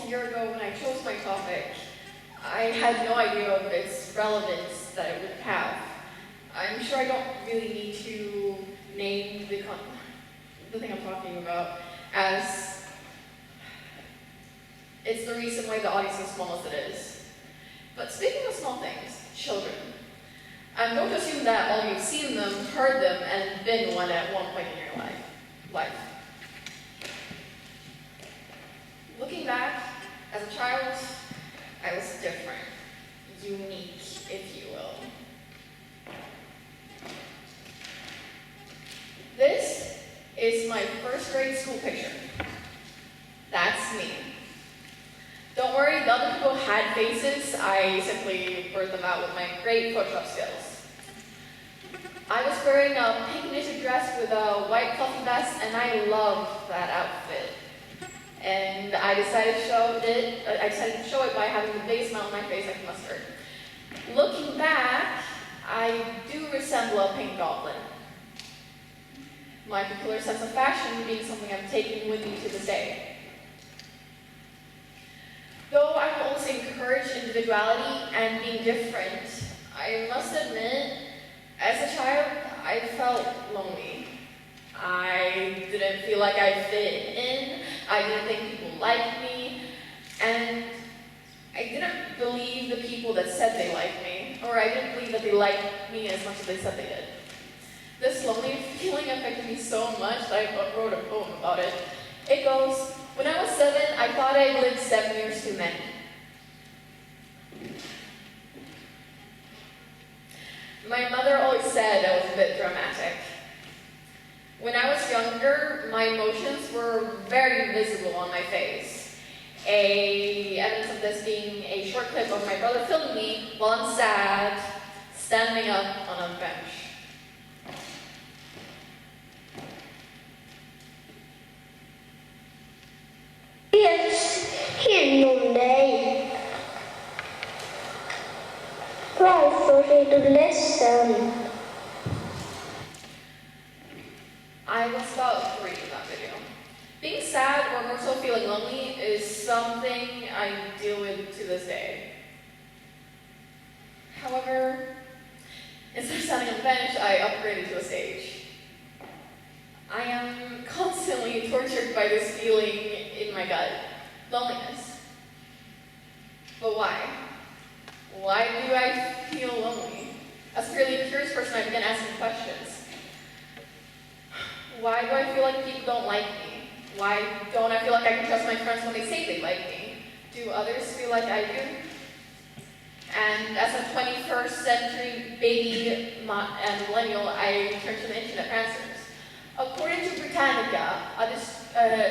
year ago when I chose my topic, I had no idea of its relevance that it would have. I'm sure I don't really need to name the thing I'm talking about, as it's the reason why the audience is as small as it is. But speaking of small things, children. I'm going to assume that all of you've seen them, heard them, and been one at one point in your life. Looking back, as a child, I was different, unique, if you will. This is my first grade school picture. That's me. Don't worry, the other people had faces. I simply blurred them out with my great Photoshop skills. I was wearing a pink knitted dress with a white fluffy vest, and I loved that outfit. And I decided to show it by having the biggest smile on my face like mustard. Looking back, I do resemble a pink goblin. My peculiar sense of fashion being something I'm taking with me to this day. Though I will always encourage individuality and being different, I must admit, as a child, I felt lonely. I didn't feel like I fit in, I didn't think people liked me, and I didn't believe the people that said they liked me, or I didn't believe that they liked me as much as they said they did. This lonely feeling affected me so much that I wrote a poem about it. It goes, when I was 7, I thought I'd lived 7 years too many. My mother always said I was a bit dramatic. When I was younger, my emotions were very visible on my face. Evidence of this being a short clip of my brother filming me while I'm sad, standing up on a bench. Helt om dig. Varför är du ledsen? I was about 3 in that video. Being sad, or more so feeling lonely, is something I deal with to this day. However, instead of standing on the bench, I upgraded to a stage. I am constantly tortured by this feeling in my gut, loneliness. But why? Why do I feel lonely? As a fairly curious person, I began asking questions. Why do I feel like people don't like me? Why don't I feel like I can trust my friends when they say they like me? Do others feel like I do? And as a 21st century baby and millennial, I turn to the internet for answers. According to Britannica,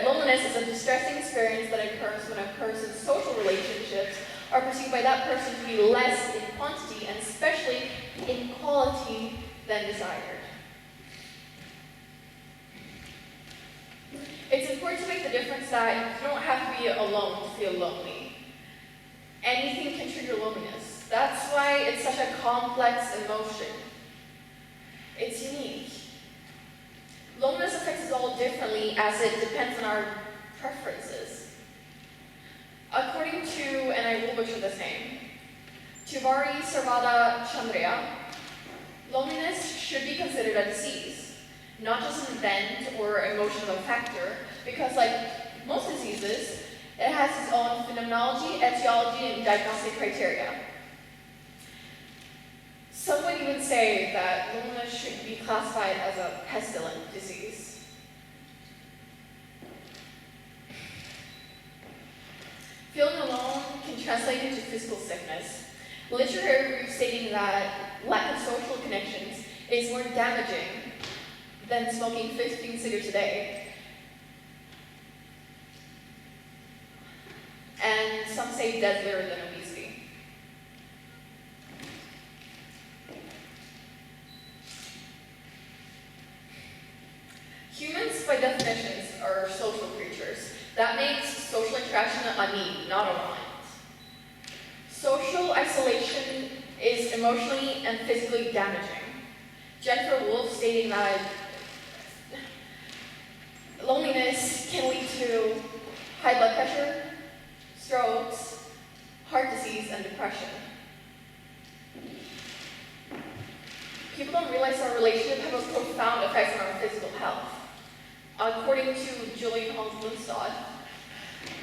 loneliness is a distressing experience that occurs when a person's social relationships are perceived by that person to be less in quantity and especially in quality than desired. It's important to make the difference that you don't have to be alone to feel lonely. Anything can trigger loneliness. That's why it's such a complex emotion. It's unique. Loneliness affects us all differently as it depends on our preferences. According to, and I will butcher this name, Tiwari Sarvada Chandriya, loneliness should be considered a disease, not just an event or emotional factor, because like most diseases, it has its own phenomenology, etiology, and diagnostic criteria. Some would even say that loneliness should be classified as a pestilent disease. Feeling alone can translate into physical sickness. Literature reviews stating that lack of social connections is more damaging than smoking 15 cigarettes a day. And some say deadlier than obesity. Humans, by definitions, are social creatures. That makes social interaction a need, not a want. Social isolation is emotionally and physically damaging. Jennifer Wolfe stating that loneliness can lead to high blood pressure, strokes, heart disease, and depression. People don't realize our relationship has a profound effect on our physical health. According to Julian Holmes-Lundstad,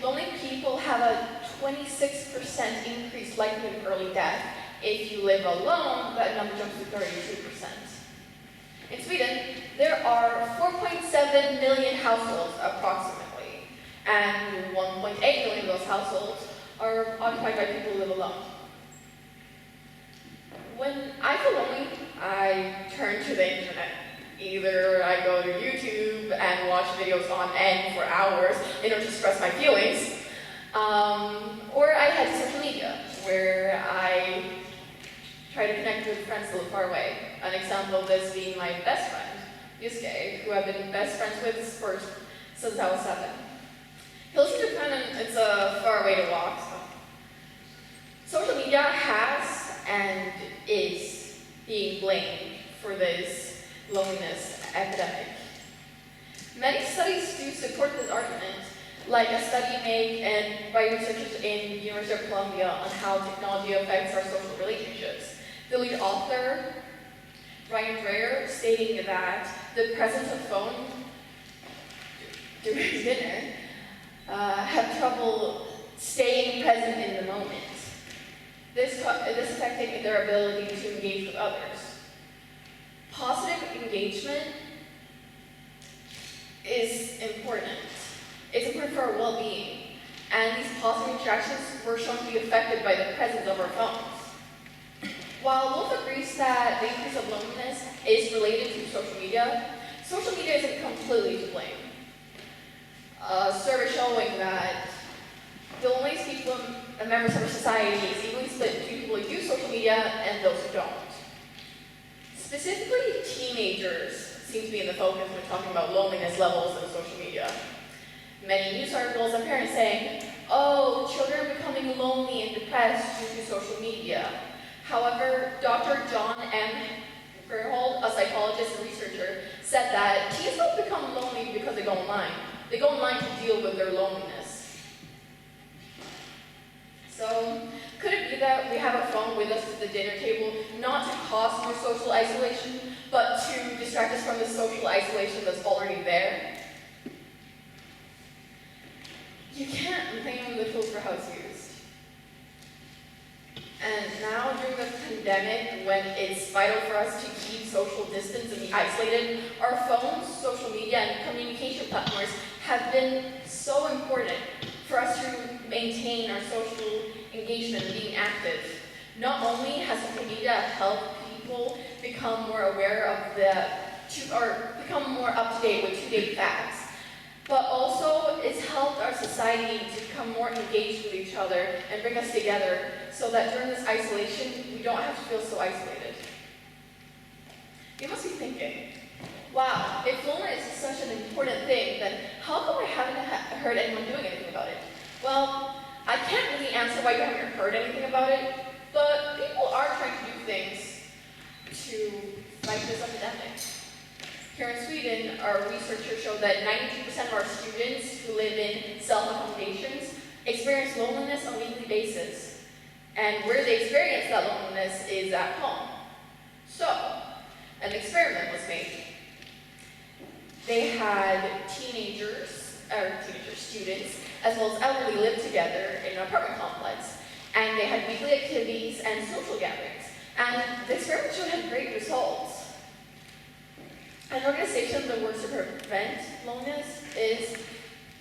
lonely people have a 26% increased likelihood of early death. If you live alone, that number jumps to 32%. In Sweden, there are 4.7 million households approximately, and 1.8 million of those households are occupied by people who live alone. When I feel lonely, I turn to the internet. Either I go to YouTube and watch videos on end for hours in order to express my feelings, or I head to social media, where I try to connect with friends who live far away. An example of this being my best friend, Yusuke, who I've been best friends with since I was 7. He lives in Japan and it's a far way to walk. So. Social media has and is being blamed for this loneliness epidemic. Many studies do support this argument, like a study made by researchers in the University of Columbia on how technology affects our social relationships. The lead author, Ryan Dreyer, stating that the presence of phone during dinner have trouble staying present in the moment. This affecting their ability to engage with others. Positive engagement is important. It's important for our well-being, and these positive interactions were shown to be affected by the presence of our phones. While both agrees that the increase of loneliness is related to social media isn't completely to blame. A survey showing that the loneliest people and members of our society is equally split between people who use social media and those who don't. Specifically, teenagers seem to be in the focus when talking about loneliness levels in social media. Many news articles and parents saying, oh, children are becoming lonely and depressed due to social media. However, Dr. John M. Gerhold, a psychologist and researcher, said that teens don't become lonely because they go online. They go online to deal with their loneliness. So, could it be that we have a phone with us at the dinner table, not to cause more social isolation, but to distract us from the social isolation that's already there? You can't blame the tools for how it's used. And now, during the pandemic, when it's vital for us to keep social distance and be isolated, our phones, social media, and communication platforms have been so important for us to maintain our social engagement and being active. Not only has social media helped people become more aware of or become more up to date with to-date facts, but also it's helped our society to become more engaged with each other and bring us together so that during this isolation, we don't have to feel so isolated. You must be thinking, wow, if loneliness is such an important thing, then how come I haven't heard anyone doing anything about it? Well, I can't really answer why you haven't heard anything about it, but people are trying to do things to fight this epidemic. Here in Sweden, our researchers showed that 92% of our students who live in self-accommodations experience loneliness on a weekly basis. And where they experience that loneliness is at home. So, an experiment was made. They had students, as well as elderly live together in an apartment complex. And they had weekly activities and social gatherings. And the experiment showed had great results. An organization that works to prevent loneliness is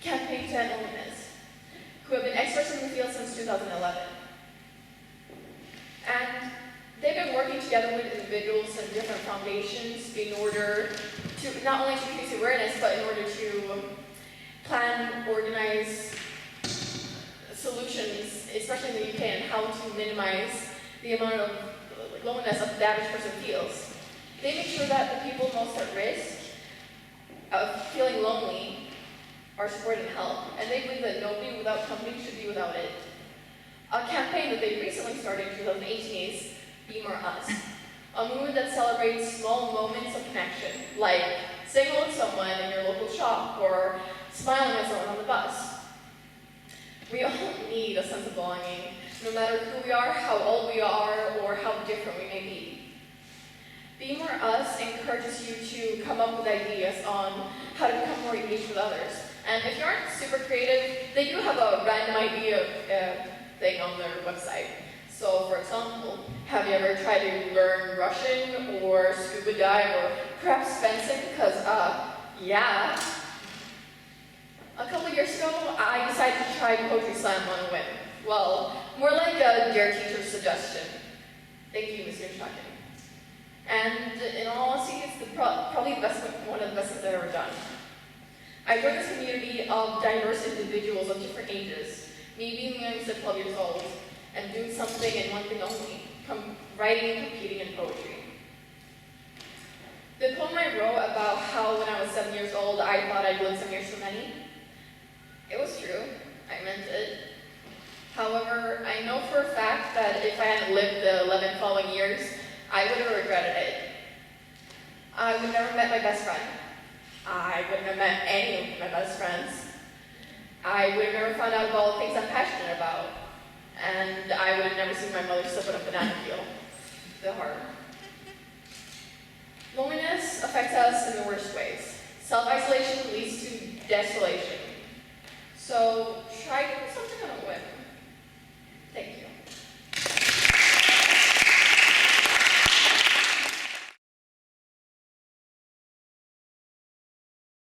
Campaign to End Loneliness, who have been experts in the field since 2011. And they've been working together with individuals and different foundations in order to not only to increase awareness, but in order to plan, organize solutions, especially in the UK, on how to minimize the amount of loneliness that the average person feels. They make sure that the people most at risk of feeling lonely are supported and helped, and they believe that nobody without company should be without it. A campaign that they recently started in 2018 is Be More Us, a movement that celebrates small moments of connection, like saying hello to someone in your local shop or smiling at someone on the bus. We all need a sense of belonging, no matter who we are, how old we are, or how different we may be. Be More Us encourages you to come up with ideas on how to become more engaged with others. And if you aren't super creative, they do have a random idea thing on their website. So, for example, have you ever tried to learn Russian or scuba dive or perhaps fencing? Because, yeah. A couple years ago, I decided to try Poetry Slam on a whim. Well, more like a dear teacher's suggestion. Thank you, Mr. Shakin. And in all honesty, it's probably one of the best things I've ever done. I joined this community of diverse individuals of different ages, me being youngest at 12 years old, and doing something and one thing only, writing and competing in poetry. The poem I wrote about how when I was 7 years old, I thought I'd lived some years too many, it was true, I meant it. However, I know for a fact that if I hadn't lived the 11 following years, I would have regretted it. I would have never met my best friend. I wouldn't have met any of my best friends. I would have never found out about all the things I'm passionate about. And I would have never seen my mother slip on a banana peel. The heart. Loneliness affects us in the worst ways. Self-isolation leads to desolation. So try to